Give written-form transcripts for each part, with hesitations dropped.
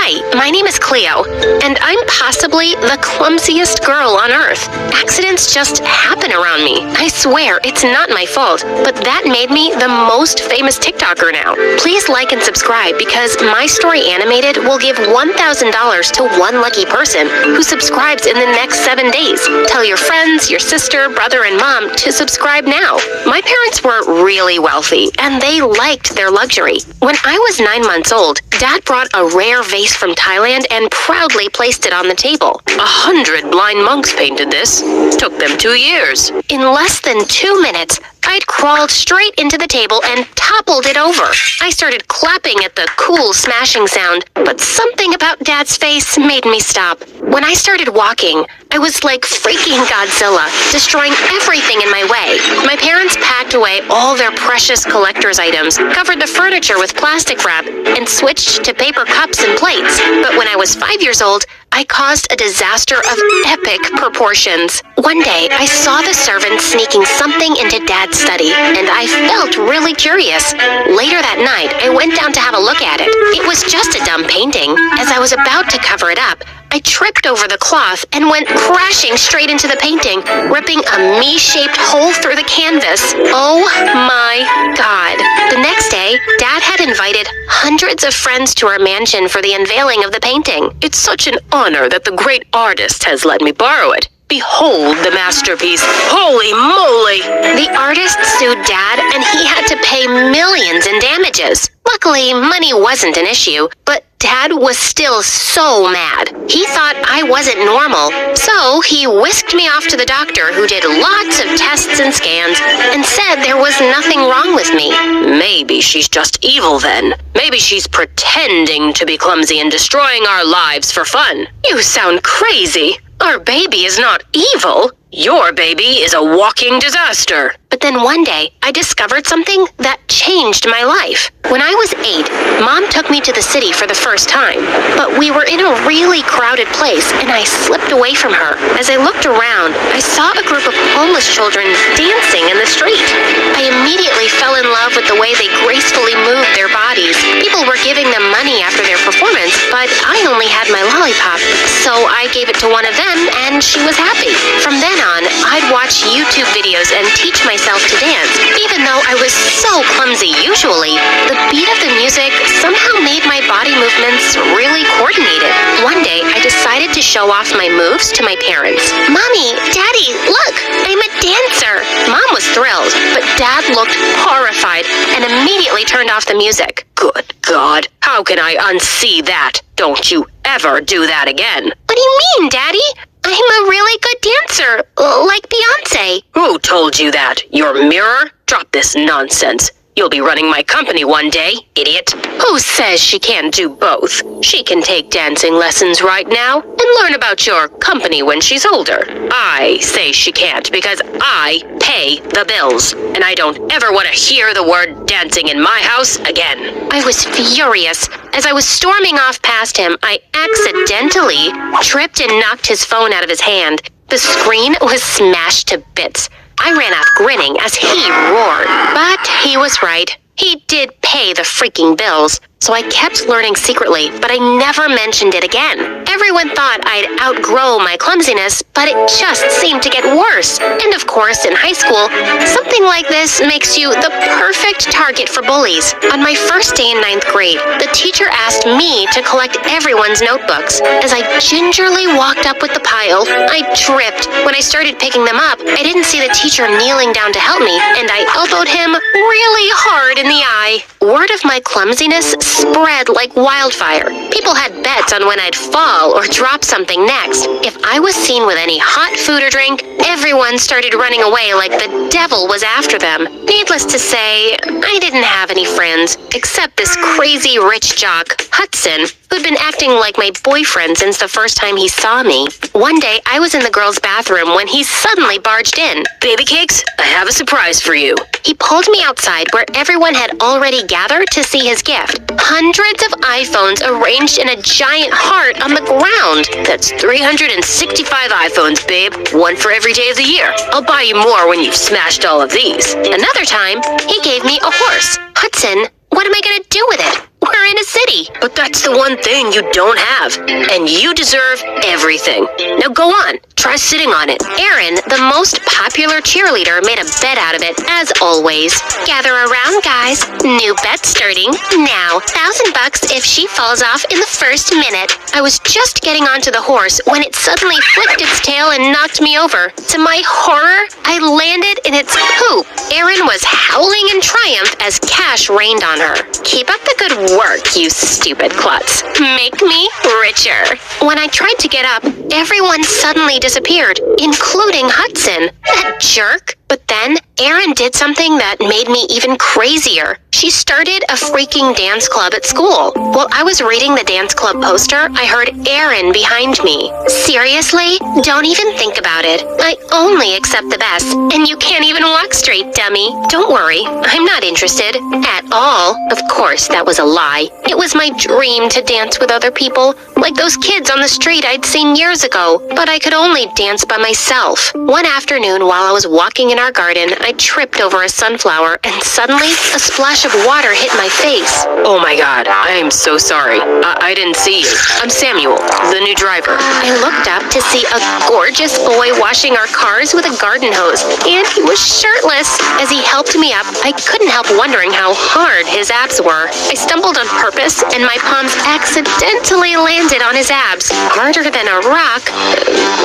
Hi, my name is Cleo, and I'm possibly the clumsiest girl on Earth. Accidents just happen around me. I swear, it's not my fault, but that made me the most famous TikToker now. Please like and subscribe because my story animated will give $1,000 to one lucky person who subscribes in the next 7 days. Tell your friends, your sister, brother, and mom to subscribe now. My parents were really wealthy, and they liked their luxury. When I was 9 months old, Dad brought a rare vase from Thailand and proudly placed it on the table. 100 blind monks painted this. Took them 2 years. In less than 2 minutes, I'd crawled straight into the table and toppled it over. I started clapping at the cool smashing sound, but something about Dad's face made me stop. When I started walking, I was like freaking Godzilla, destroying everything in my way. My parents packed away all their precious collector's items, covered the furniture with plastic wrap, and switched to paper cups and plates. But when I was 5 years old, I caused a disaster of epic proportions. One day, I saw the servant sneaking something into Dad's study, and I felt really curious. Later that night, I went down to have a look at it. It was just a dumb painting. As I was about to cover it up, I tripped over the cloth and went crashing straight into the painting, ripping a me-shaped hole through the canvas. Oh my God. The next day, Dad had invited hundreds of friends to our mansion for the unveiling of the painting. It's such an honor that the great artist has let me borrow it. Behold the masterpiece. Holy moly! The artist sued Dad, and he had to pay millions in damages. Luckily, money wasn't an issue, but Dad was still so mad. He thought I wasn't normal, so he whisked me off to the doctor who did lots of tests and scans and said there was nothing wrong with me. Maybe she's just evil then. Maybe she's pretending to be clumsy and destroying our lives for fun. You sound crazy. Our baby is not evil. Your baby is a walking disaster. But then one day, I discovered something that changed my life. When I was 8, Mom took me to the city for the first time. But we were in a really crowded place, and I slipped away from her. As I looked around, I saw a group of homeless children dancing in the street. I immediately fell in love with the way they gracefully moved their bodies. People were giving them money after their performance, but I only had my lollipop. So I gave it to one of them, and she was happy. From then on, I'd watch YouTube videos and teach myself to dance. Even though I was so clumsy usually, the beat of the music somehow made my body movements really coordinated. One day, I decided to show off my moves to my parents. Mommy, Daddy, look, I'm a dancer. Mom was thrilled, but Dad looked horrified and immediately turned off the music. Good God, how can I unsee that? Don't you ever do that again. What do you mean, Daddy? I'm a really good dancer, like Beyonce. Who told you that? Your mirror? Drop this nonsense. You'll be running my company one day, idiot. Who says she can't do both? She can take dancing lessons right now and learn about your company when she's older. I say she can't because I pay the bills, and I don't ever want to hear the word dancing in my house again. I was furious. As I was storming off past him, I accidentally tripped and knocked his phone out of his hand. The screen was smashed to bits. I ran off grinning as he roared. But he was right. He did pay the freaking bills. So I kept learning secretly, but I never mentioned it again. Everyone thought I'd outgrow my clumsiness, but it just seemed to get worse. And of course, in high school, something like this makes you the perfect target for bullies. On my first day in 9th grade, the teacher asked me to collect everyone's notebooks. As I gingerly walked up with the pile, I tripped. When I started picking them up, I didn't see the teacher kneeling down to help me, and I elbowed him really hard in the eye. Word of my clumsiness spread like wildfire. People had bets on when I'd fall or drop something next. If I was seen with any hot food or drink, everyone started running away like the devil was after them. Needless to say, I didn't have any friends, except this crazy rich jock, Hudson, who'd been acting like my boyfriend since the first time he saw me. One day, I was in the girls' bathroom when he suddenly barged in. Baby cakes, I have a surprise for you. He pulled me outside where everyone had already gathered to see his gift. Hundreds of iPhones arranged in a giant heart on the ground. That's 365 iPhones, babe. One for every day of the year. I'll buy you more when you've smashed all of these. Another time, he gave me a horse. Hudson, what am I gonna do with it? We're in a city. But that's the one thing you don't have, and you deserve everything. Now go on, try sitting on it. Erin, the most popular cheerleader, made a bet out of it, as always. Gather around, guys. New bet starting now. $1,000 if she falls off in the first minute. I was just getting onto the horse when it suddenly flicked its tail and knocked me over. To my horror, I landed in its poop. Erin was howling in triumph as cash rained on her. Keep up the good work, you stupid klutz. Make me richer. When I tried to get up, everyone suddenly disappeared, including Hudson. That jerk. But then, Erin did something that made me even crazier. She started a freaking dance club at school. While I was reading the dance club poster, I heard Erin behind me. Seriously? Don't even think about it. I only accept the best, and you can't even walk straight, dummy. Don't worry, I'm not interested. At all. Of course, that was a lie. It was my dream to dance with other people, like those kids on the street I'd seen years ago, but I could only dance by myself. One afternoon, while I was walking in our garden, I tripped over a sunflower, and suddenly, a splash of water hit my face. Oh my god, I am so sorry. I didn't see you. I'm Samuel, the new driver. I looked up to see a gorgeous boy washing our cars with a garden hose, and he was shirtless. As he helped me up, I couldn't help wondering how hard his abs were. I stumbled on purpose, and my palms accidentally landed on his abs, harder than a rock.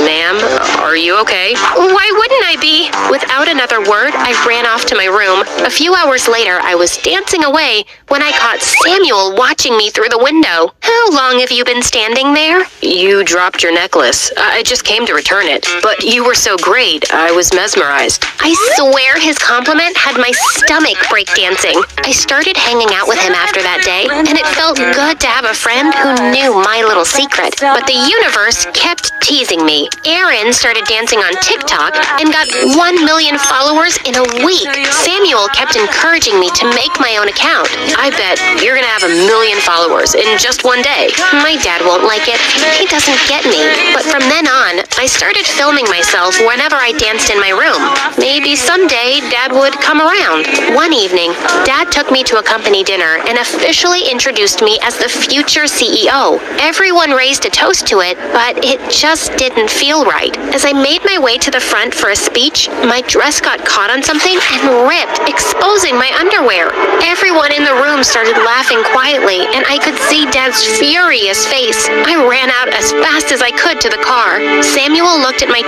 Ma'am, are you okay? Why wouldn't I be? Without another word, I ran off to my room. A few hours later, I was dancing away when I caught Samuel watching me through the window. How long have you been standing there? You dropped your necklace. I just came to return it. But you were so great, I was mesmerized. I swear his compliment had my stomach breakdancing. I started hanging out with him after that day, and it felt good to have a friend who knew my little secret. But the universe kept teasing me. Erin started dancing on TikTok and got 1 million followers in a week. Samuel kept encouraging me to make my own account. I bet you're gonna have 1 million followers in just one day. My dad won't like it. He doesn't get me. But from then on, I started filming myself whenever I danced in my room. Maybe someday Dad would come around. One evening, Dad took me to a company dinner and officially introduced me as the future CEO. Everyone raised a toast to it, but it just didn't feel right. As I made my way to the front for a speech, my dress got caught on something and ripped, exposing my underwear. Everyone in the room started laughing quietly, and I could see Dad's furious face. I ran out as fast as I could to the car. Samuel looked at my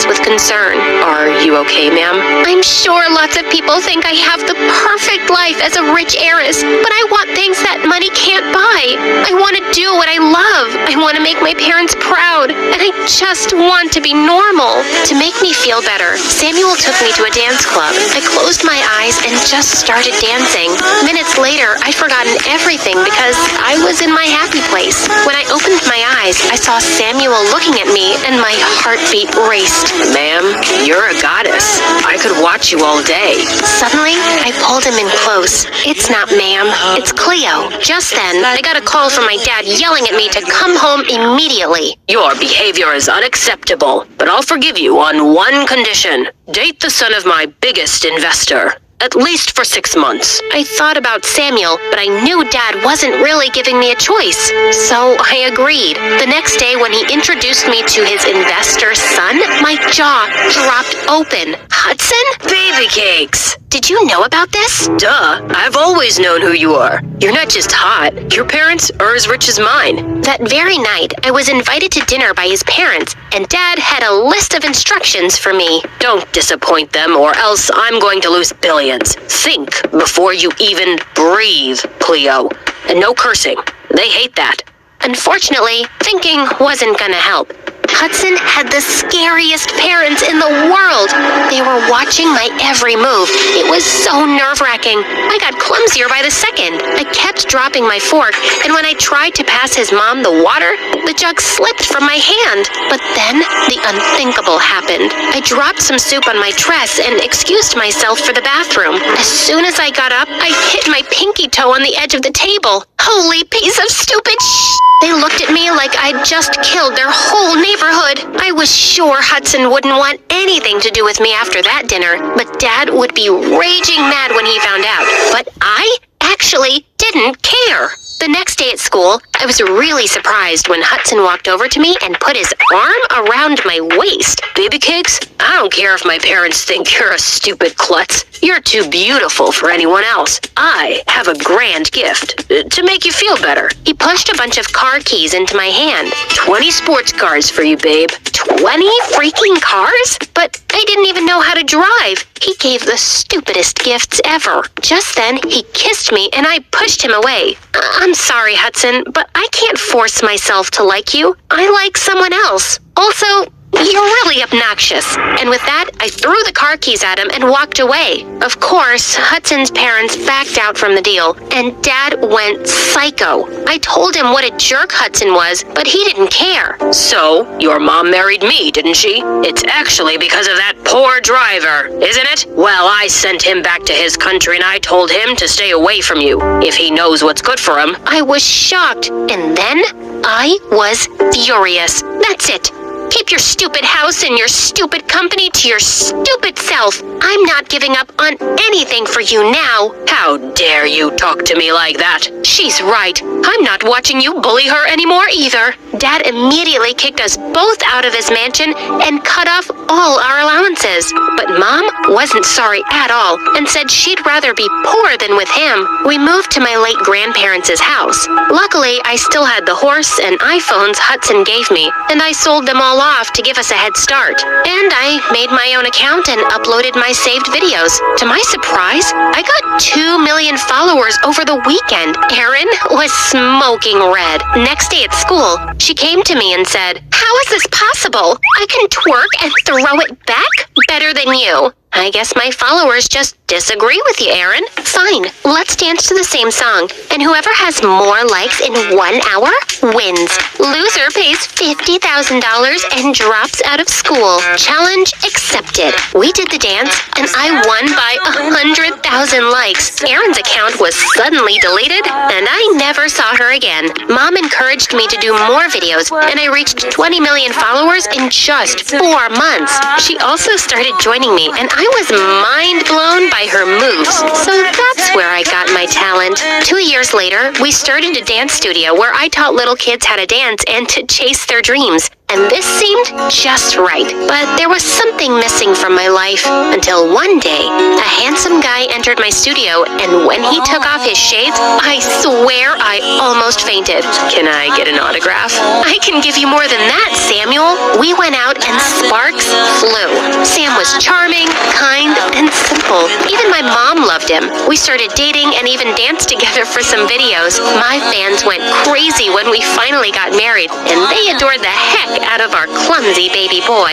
with concern. Are you okay, ma'am? I'm sure lots of people think I have the perfect life as a rich heiress, but I want things that money can't buy. I want to do what I love. I want to make my parents proud, and I just want to be normal. To make me feel better, Samuel took me to a dance club. I closed my eyes and just started dancing. Minutes later, I'd forgotten everything because I was in my happy place. When I opened my eyes, I saw Samuel looking at me, and my heartbeat raced. Ma'am, you're a goddess. I could watch you all day. Suddenly, I pulled him in close. It's not ma'am, it's Cleo. Just then, I got a call from my dad yelling at me to come home immediately. Your behavior is unacceptable, but I'll forgive you on one condition. Date the son of my biggest investor. At least for 6 months. I thought about Samuel, but I knew Dad wasn't really giving me a choice. So I agreed. The next day when he introduced me to his investor son, my jaw dropped open. Hudson? Baby cakes. Did you know about this? Duh. I've always known who you are. You're not just hot. Your parents are as rich as mine. That very night, I was invited to dinner by his parents, and Dad had a list of instructions for me. Don't disappoint them, or else I'm going to lose billions. Think before you even breathe, Cleo. And no cursing. They hate that. Unfortunately, thinking wasn't gonna help. Hudson had the scariest parents in the world. They were watching my every move. It was so nerve-wracking. I got clumsier by the second. I kept dropping my fork, and when I tried to pass his mom the water, the jug slipped from my hand. But then, the unthinkable happened. I dropped some soup on my dress and excused myself for the bathroom. As soon as I got up, I hit my pinky toe on the edge of the table. Holy piece of stupid shit! They looked at me like I'd just killed their whole neighborhood. I was sure Hudson wouldn't want anything to do with me after that dinner, but Dad would be raging mad when he found out. But I actually actually didn't care. The next day at school, I was really surprised when Hudson walked over to me and put his arm around my waist. Baby cakes, I don't care if my parents think you're a stupid klutz. You're too beautiful for anyone else. I have a grand gift to make you feel better. He pushed a bunch of car keys into my hand. 20 sports cars for you, babe. 20 freaking cars? But I didn't even know how to drive. He gave the stupidest gifts ever. Just then, he kissed me and I pushed him away. I'm sorry, Hudson, but I can't force myself to like you. I like someone else. Also, you're really obnoxious. And with that, I threw the car keys at him and walked away. Of course, Hudson's parents backed out from the deal, and Dad went psycho. I told him what a jerk Hudson was, but he didn't care. So, your mom married me, didn't she? It's actually because of that poor driver, isn't it? Well, I sent him back to his country and I told him to stay away from you, if he knows what's good for him. I was shocked, and then I was furious. That's it. Keep your stupid house and your stupid company to your stupid self. I'm not giving up on anything for you now. How dare you talk to me like that? She's right. I'm not watching you bully her anymore either. Dad immediately kicked us both out of his mansion and cut off all our allowances. But Mom wasn't sorry at all and said she'd rather be poor than with him. We moved to my late grandparents' house. Luckily, I still had the horse and iPhones Hudson gave me, and I sold them all off to give us a head start. And I made my own account and uploaded my saved videos. To my surprise, I got 2 million followers over the weekend. Erin was smoking red. Next day at school, she came to me and said, "How is this possible? I can twerk and throw it back better than you." I guess my followers just disagree with you, Erin. Fine, let's dance to the same song. And whoever has more likes in 1 hour wins. Loser pays $50,000 and drops out of school. Challenge accepted. We did the dance, and I won by 100,000 likes. Erin's account was suddenly deleted, and I never saw her again. Mom encouraged me to do more videos, and I reached 20 million followers in just 4 months. She also started joining me, and I was mind blown by her moves. So that's where I got my talent. 2 years later, we started a dance studio where I taught little kids how to dance and to chase their dreams. And this seemed just right. But there was something missing from my life until one day, a handsome guy entered my studio, and when he took off his shades, I swear I almost fainted. Can I get an autograph? I can give you more than that, Samuel. We went out and sparks flew. Sam was charming, kind, and simple. Even my mom loved him. We started dating and even danced together for some videos. My fans went crazy when we finally got married, and they adored the heck out of our clumsy baby boy.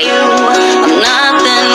Nothing